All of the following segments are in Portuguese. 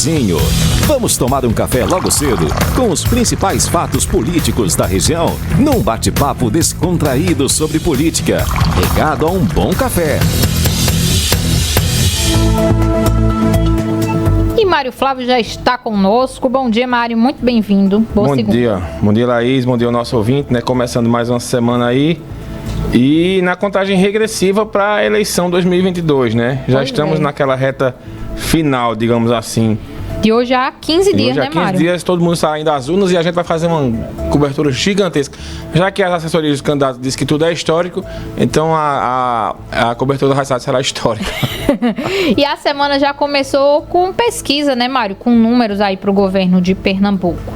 cafezinho. Vamos tomar um café logo cedo com os principais fatos políticos da região, num bate-papo descontraído sobre política, regado a um bom café. E Mário Flávio já está conosco. Bom dia, Mário, muito bem-vindo. Bom dia, Laís, bom dia ao nosso ouvinte, né? Começando mais uma semana aí e na contagem regressiva para a eleição 2022, né? Já estamos naquela reta final, digamos assim. De hoje há 15 dias, né, Mário? Hoje há 15 dias, todo mundo saindo das urnas e a gente vai fazer uma cobertura gigantesca. Já que as assessorias dos candidatos dizem que tudo é histórico, então a cobertura do Raissado será histórica. E a semana já começou com pesquisa, né, Mário? Com números aí para o governo de Pernambuco.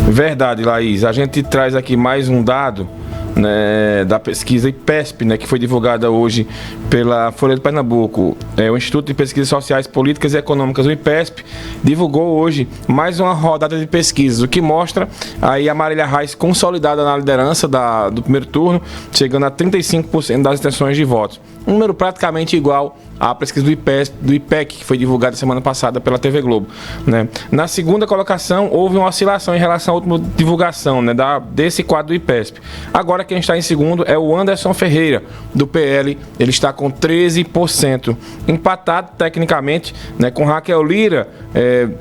Verdade, Laís. A gente traz aqui mais um dado, né, da pesquisa IPESP, né, que foi divulgada hoje pela Folha de Pernambuco. O Instituto de Pesquisas Sociais, Políticas e Econômicas, o IPESP, divulgou hoje mais uma rodada de pesquisas, o que mostra aí a Marília Reis consolidada na liderança do primeiro turno, chegando a 35% das intenções de votos. Um número praticamente igual à pesquisa do IPEC, que foi divulgada semana passada pela TV Globo, né? Na segunda colocação, houve uma oscilação em relação à última divulgação, né, desse quadro do IPESP. Agora quem está em segundo é o Anderson Ferreira, do PL, ele está com 13%, empatado tecnicamente, né, com Raquel Lira,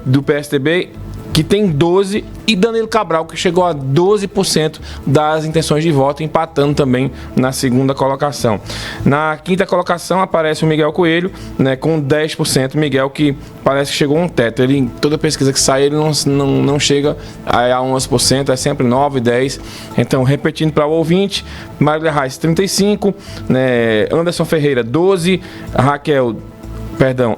do PSDB, que tem 12%, e Danilo Cabral, que chegou a 12% das intenções de voto, empatando também na segunda colocação. Na quinta colocação aparece o Miguel Coelho, né, com 10%. Miguel, que parece que chegou a um teto. Ele, em toda pesquisa que sai, ele não chega a 11%, é sempre 9%, 10%. Então, repetindo para o ouvinte, Marília Reis 35%, né, Anderson Ferreira 12%,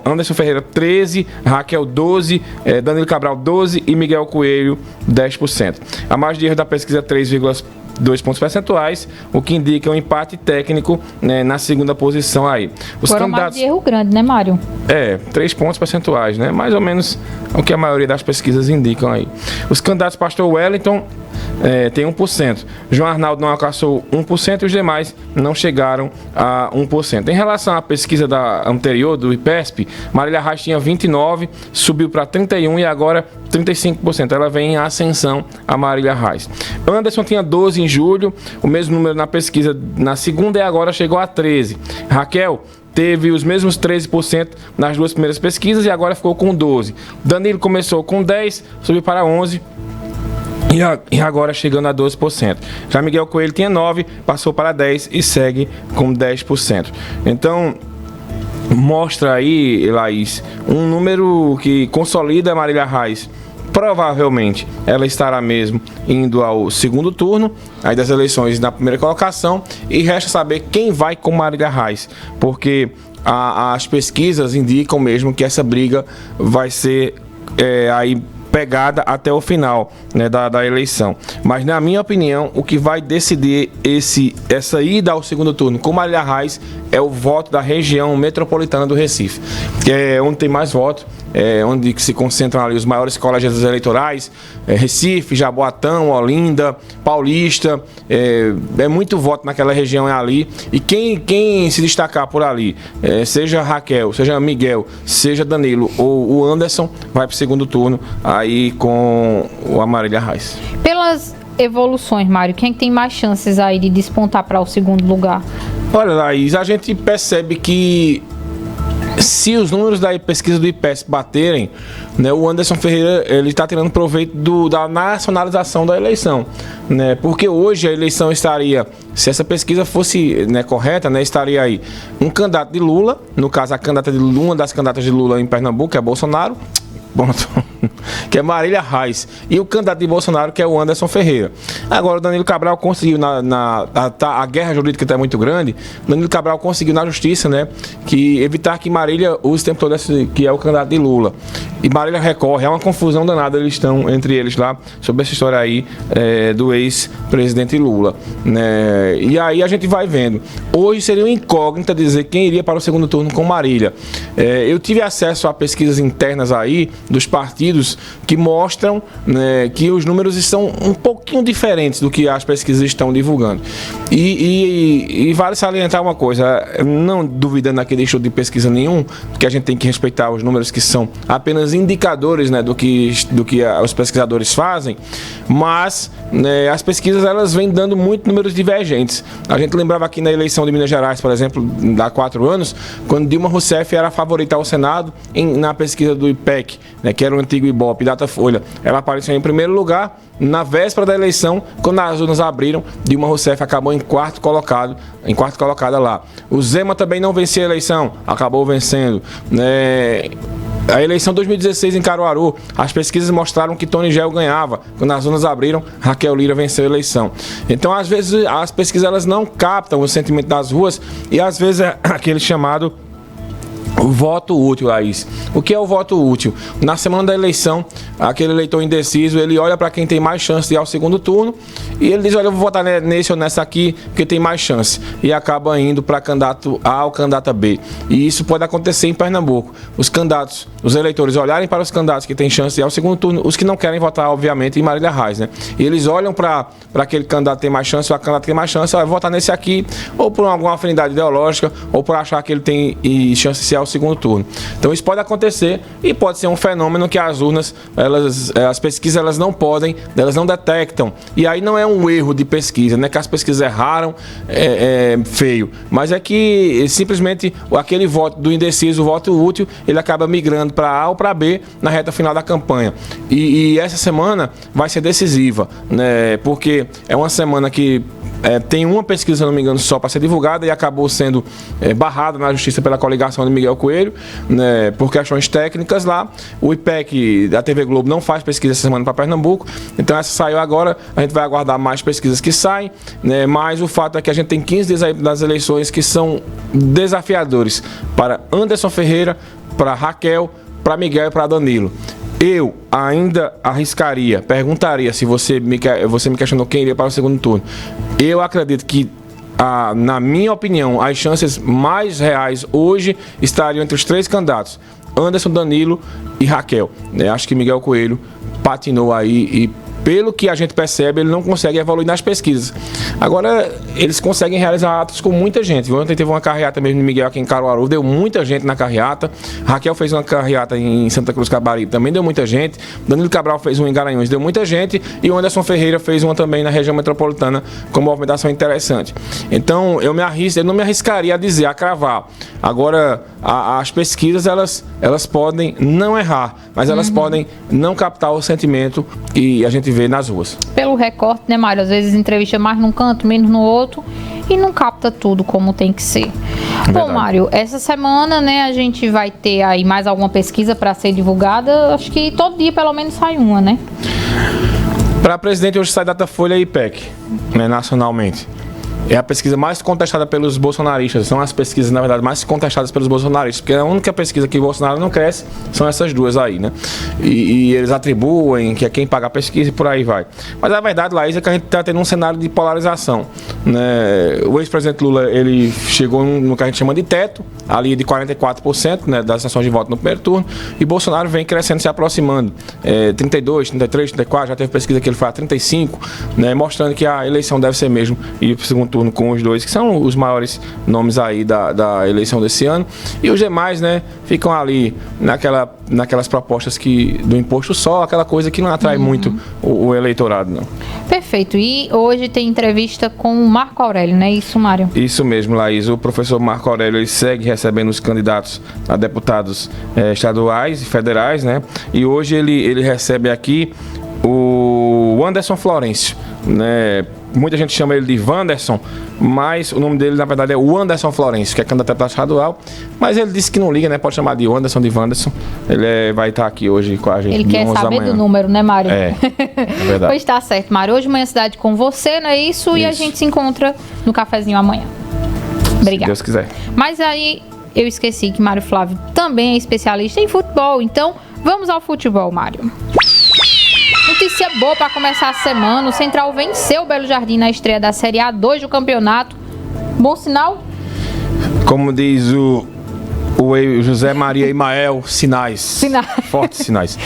Anderson Ferreira 13%, Raquel 12%, Danilo Cabral 12% e Miguel Coelho 10%. A margem de erro da pesquisa é 3,2 pontos percentuais, o que indica um empate técnico, né, na segunda posição aí. Agora uma margem de erro grande, né, Mário? 3 pontos percentuais, né? Mais ou menos o que a maioria das pesquisas indicam aí. Os candidatos Pastor Wellington tem 1%. João Arnaldo não alcançou 1% e os demais não chegaram a 1%. Em relação à pesquisa anterior do IPESP, Marília Reis tinha 29%, subiu para 31% e agora 35%. Ela vem em ascensão, a Marília Reis. Anderson tinha 12% em julho, o mesmo número na pesquisa na segunda e agora chegou a 13%. Raquel teve os mesmos 13% nas duas primeiras pesquisas e agora ficou com 12%. Danilo começou com 10%, subiu para 11%. E agora chegando a 12%. Já Miguel Coelho tinha 9%, passou para 10% e segue com 10%. Então, mostra aí, Laís, um número que consolida a Marília Reis. Provavelmente ela estará mesmo indo ao segundo turno aí das eleições na primeira colocação, e resta saber quem vai com Marília Reis, porque as pesquisas indicam mesmo que essa briga vai ser aí pegada até o final, né, da eleição. Mas, na minha opinião, o que vai decidir essa ida ao segundo turno com Marília Reis é o voto da região metropolitana do Recife, que é onde tem mais votos, onde se concentram ali os maiores colégios eleitorais, Recife, Jaboatão, Olinda, Paulista, é muito voto naquela região ali, e quem se destacar por ali, seja Raquel, seja Miguel, seja Danilo ou o Anderson, vai para o segundo turno aí com a Marília Reis. Pelas evoluções, Mário, quem tem mais chances aí de despontar para o segundo lugar? Olha, Laís, a gente percebe que se os números da pesquisa do IPESP baterem, né, o Anderson Ferreira ele está tirando proveito da nacionalização da eleição, né, porque hoje a eleição estaria, se essa pesquisa fosse, né, correta, né, estaria aí um candidato de Lula, no caso a candidata de Lula, uma das candidatas de Lula em Pernambuco, que é Bolsonaro, que é Marília Reis, e o candidato de Bolsonaro, que é o Anderson Ferreira. Agora o Danilo Cabral conseguiu, a guerra jurídica está muito grande, Danilo Cabral conseguiu na justiça, né, evitar que Marília use o tempo todo que é o candidato de Lula. E Marília recorre, é uma confusão danada, eles estão entre eles lá, sobre essa história aí do ex-presidente Lula, né? E aí a gente vai vendo. Hoje seria uma incógnita dizer quem iria para o segundo turno com Marília. Eu tive acesso a pesquisas internas aí, dos partidos que mostram, né, que os números estão um pouquinho diferentes do que as pesquisas estão divulgando. E vale salientar uma coisa, não duvidando aqui de estudo de pesquisa nenhum, porque a gente tem que respeitar os números que são apenas indicadores, né, do que os pesquisadores fazem, mas, né, as pesquisas elas vêm dando muito números divergentes. A gente lembrava aqui na eleição de Minas Gerais, por exemplo, há 4 anos, quando Dilma Rousseff era a favorita ao Senado na pesquisa do IPEC, né, que era o antigo Ibope, Datafolha. Ela apareceu em primeiro lugar. Na véspera da eleição, quando as urnas abriram, Dilma Rousseff acabou em quarta colocada lá. O Zema também não venceu a eleição, acabou vencendo, né? A eleição 2016 em Caruaru, as pesquisas mostraram que Tony Gel ganhava. Quando as urnas abriram, Raquel Lira venceu a eleição. Então, às vezes, as pesquisas elas não captam o sentimento das ruas e, às vezes, é aquele chamado o voto útil, Laís. O que é o voto útil? Na semana da eleição, aquele eleitor indeciso, ele olha para quem tem mais chance de ir ao segundo turno e ele diz, olha, eu vou votar nesse ou nessa aqui porque tem mais chance. E acaba indo para candidato A ou candidato B. E isso pode acontecer em Pernambuco. Os eleitores olharem para os candidatos que têm chance de ir ao segundo turno, os que não querem votar, obviamente, em Marília Reis, né? E eles olham para aquele candidato que tem mais chance ou a candidata que tem mais chance, eu vou votar nesse aqui, ou por alguma afinidade ideológica, ou por achar que ele tem chance de ser ao segundo turno. Então isso pode acontecer e pode ser um fenômeno que as urnas, as pesquisas elas não detectam. E aí não é um erro de pesquisa, né? Que as pesquisas erraram, feio. Mas é que simplesmente aquele voto do indeciso, o voto útil, ele acaba migrando para A ou para B na reta final da campanha. E essa semana vai ser decisiva, né? Porque é uma semana que tem uma pesquisa, se não me engano, só para ser divulgada e acabou sendo barrada na justiça pela coligação de Miguel Coelho, né, por questões técnicas lá. O IPEC da TV Globo não faz pesquisa essa semana para Pernambuco, então essa saiu agora, a gente vai aguardar mais pesquisas que saem, né, mas o fato é que a gente tem 15 dias aí das eleições que são desafiadores para Anderson Ferreira, para Raquel, para Miguel e para Danilo. Eu ainda arriscaria, perguntaria se você me questionou quem iria para o segundo turno. Eu acredito que, na minha opinião, as chances mais reais hoje estariam entre os 3 candidatos, Anderson, Danilo e Raquel. Acho que Miguel Coelho patinou aí e, pelo que a gente percebe, ele não consegue evoluir nas pesquisas. Agora, eles conseguem realizar atos com muita gente. Ontem teve uma carreata mesmo de Miguel aqui em Caruaru, deu muita gente na carreata. Raquel fez uma carreata em Santa Cruz Cabaribe, também deu muita gente. Danilo Cabral fez uma em Garanhuns, deu muita gente. E o Anderson Ferreira fez uma também na região metropolitana, com uma movimentação interessante. Então, eu não me arriscaria a dizer, a cravar. Agora, as pesquisas, elas podem não errar, mas elas podem não captar o sentimento que a gente vê nas ruas. Pelo recorte, né, Mário? Às vezes entrevista mais num canto, menos no outro e não capta tudo como tem que ser. Bom, Mário, essa semana, né, a gente vai ter aí mais alguma pesquisa para ser divulgada. Acho que todo dia pelo menos sai uma, né? Para presidente hoje sai Datafolha e IPEC, né, nacionalmente. É a pesquisa mais contestada pelos bolsonaristas. São as pesquisas, na verdade, mais contestadas pelos bolsonaristas. Porque a única pesquisa que o Bolsonaro não cresce são essas duas aí, né? E eles atribuem que é quem paga a pesquisa e por aí vai. Mas a verdade, Laís, é que a gente está tendo um cenário de polarização, né? O ex-presidente Lula, ele chegou no que a gente chama de teto, ali de 44%, né, das sessões de voto no primeiro turno. E Bolsonaro vem crescendo, se aproximando. 32, 33, 34, já teve pesquisa que ele foi a 35, né, mostrando que a eleição deve ser mesmo ir para o segundo turno com os dois, que são os maiores nomes aí da eleição desse ano. E os demais, né, ficam ali naquelas propostas do imposto só, aquela coisa que não atrai muito o eleitorado, não. Perfeito. E hoje tem entrevista com o Marco Aurélio, não é isso, Mário? Isso mesmo, Laís. O professor Marco Aurélio, ele segue recebendo os candidatos a deputados estaduais e federais, né? E hoje ele recebe aqui o Anderson Florencio, né? Muita gente chama ele de Wanderson, mas o nome dele, na verdade, é o Anderson Florencio, que é candidato a deputado estadual. Mas ele disse que não liga, né? Pode chamar de Anderson, de Wanderson. Ele vai estar aqui hoje com a gente. Ele quer saber do número, né, Mário? É verdade. Pois tá certo, Mário. Hoje Manhã Cidade com você, não é isso? E a gente se encontra no cafezinho amanhã. Obrigada. Se Deus quiser. Mas aí eu esqueci que Mário Flávio também é especialista em futebol. Então, vamos ao futebol, Mário. Notícia boa para começar a semana. O Central venceu o Belo Jardim na estreia da Série A2 do campeonato. Bom sinal? Como diz o O José Maria Imael, sinais. Fortes sinais.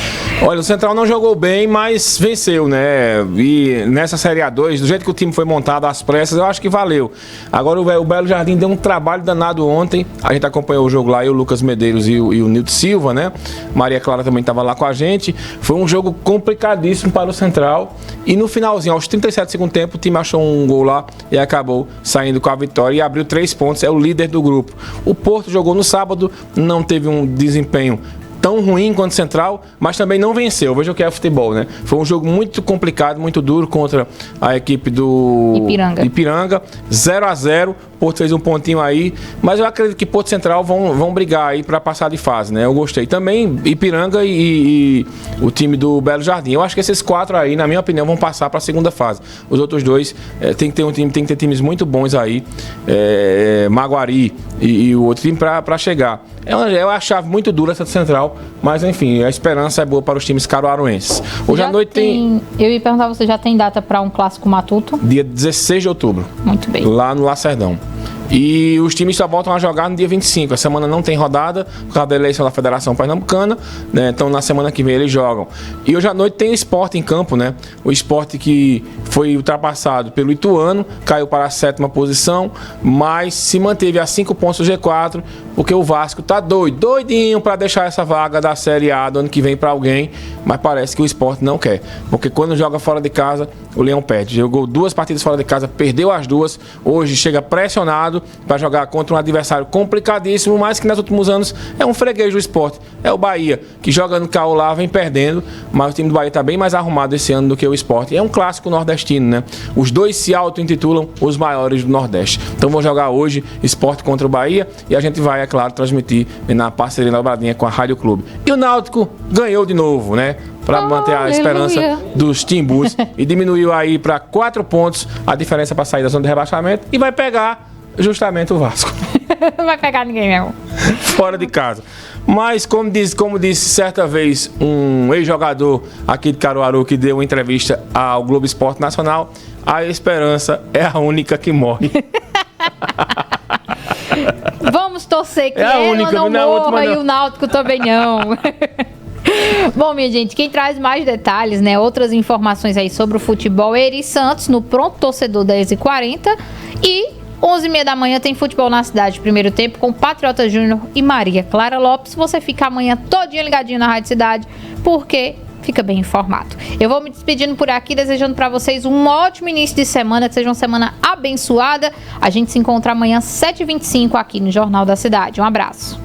Olha, o Central não jogou bem, mas venceu, né? E nessa Série A2, do jeito que o time foi montado às pressas, eu acho que valeu. Agora o Belo Jardim deu um trabalho danado ontem. A gente acompanhou o jogo lá, eu, o Lucas Medeiros e o Nilton Silva, né? Maria Clara também estava lá com a gente. Foi um jogo complicadíssimo para o Central. E no finalzinho, aos 37 do segundo tempo, o time achou um gol lá e acabou saindo com a vitória e abriu 3 pontos. É o líder do grupo. O Porto jogou no sábado, não teve um desempenho tão ruim quanto Central, mas também não venceu. Veja o que é futebol, né? Foi um jogo muito complicado, muito duro contra a equipe do Ipiranga. 0-0. Porto fez um pontinho aí, mas eu acredito que Porto Central vão brigar aí para passar de fase, né? Eu gostei. Também Ipiranga e o time do Belo Jardim. Eu acho que esses 4 aí, na minha opinião, vão passar para a segunda fase. Os outros 2 tem que ter times muito bons aí, Maguari e o outro time para chegar. É uma chave muito dura essa Central, mas enfim, a esperança é boa para os times caruaruenses. Hoje à noite tem... Eu ia perguntar, você já tem data para um clássico matuto? Dia 16 de outubro. Muito bem. Lá no Lacerdão. E os times só voltam a jogar no dia 25. A semana não tem rodada por causa da eleição da Federação Pernambucana, né? Então na semana que vem eles jogam. E hoje à noite tem o Sport em campo, né? O Sport que foi ultrapassado pelo Ituano, caiu para a 7ª posição, mas se manteve a 5 pontos do G4, porque o Vasco tá doidinho para deixar essa vaga da Série A do ano que vem para alguém, mas parece que o Sport não quer, porque quando joga fora de casa, o Leão perde. Jogou 2 partidas fora de casa, perdeu as 2, hoje chega pressionado para jogar contra um adversário complicadíssimo, mas que nos últimos anos é um freguês do Sport. É o Bahia, que joga no caô lá, vem perdendo, mas o time do Bahia está bem mais arrumado esse ano do que o Sport. É um clássico nordestino, né? Os 2 se auto-intitulam os maiores do Nordeste. Então vou jogar hoje Sport contra o Bahia e a gente vai, é claro, transmitir na parceria dobradinha com a Rádio Clube. E o Náutico ganhou de novo, né? Para manter a esperança dos Timbus e diminuiu aí para 4 pontos a diferença para sair da zona de rebaixamento e vai pegar justamente o Vasco. Não vai pegar ninguém mesmo. Fora de casa. Mas como disse certa vez um ex-jogador aqui de Caruaru que deu uma entrevista ao Globo Esporte Nacional, a esperança é a única que morre. Vamos torcer que ela não morra e o Náutico também não. Bom, minha gente, quem traz mais detalhes, né, outras informações aí sobre o futebol é Eri Santos, no Pronto Torcedor 10h40 e 11h30 da manhã tem futebol na cidade, primeiro tempo com Patriota Júnior e Maria Clara Lopes. Você fica amanhã todinho ligadinho na Rádio Cidade, porque fica bem informado. Eu vou me despedindo por aqui, desejando para vocês um ótimo início de semana, que seja uma semana abençoada. A gente se encontra amanhã 7h25 aqui no Jornal da Cidade. Um abraço.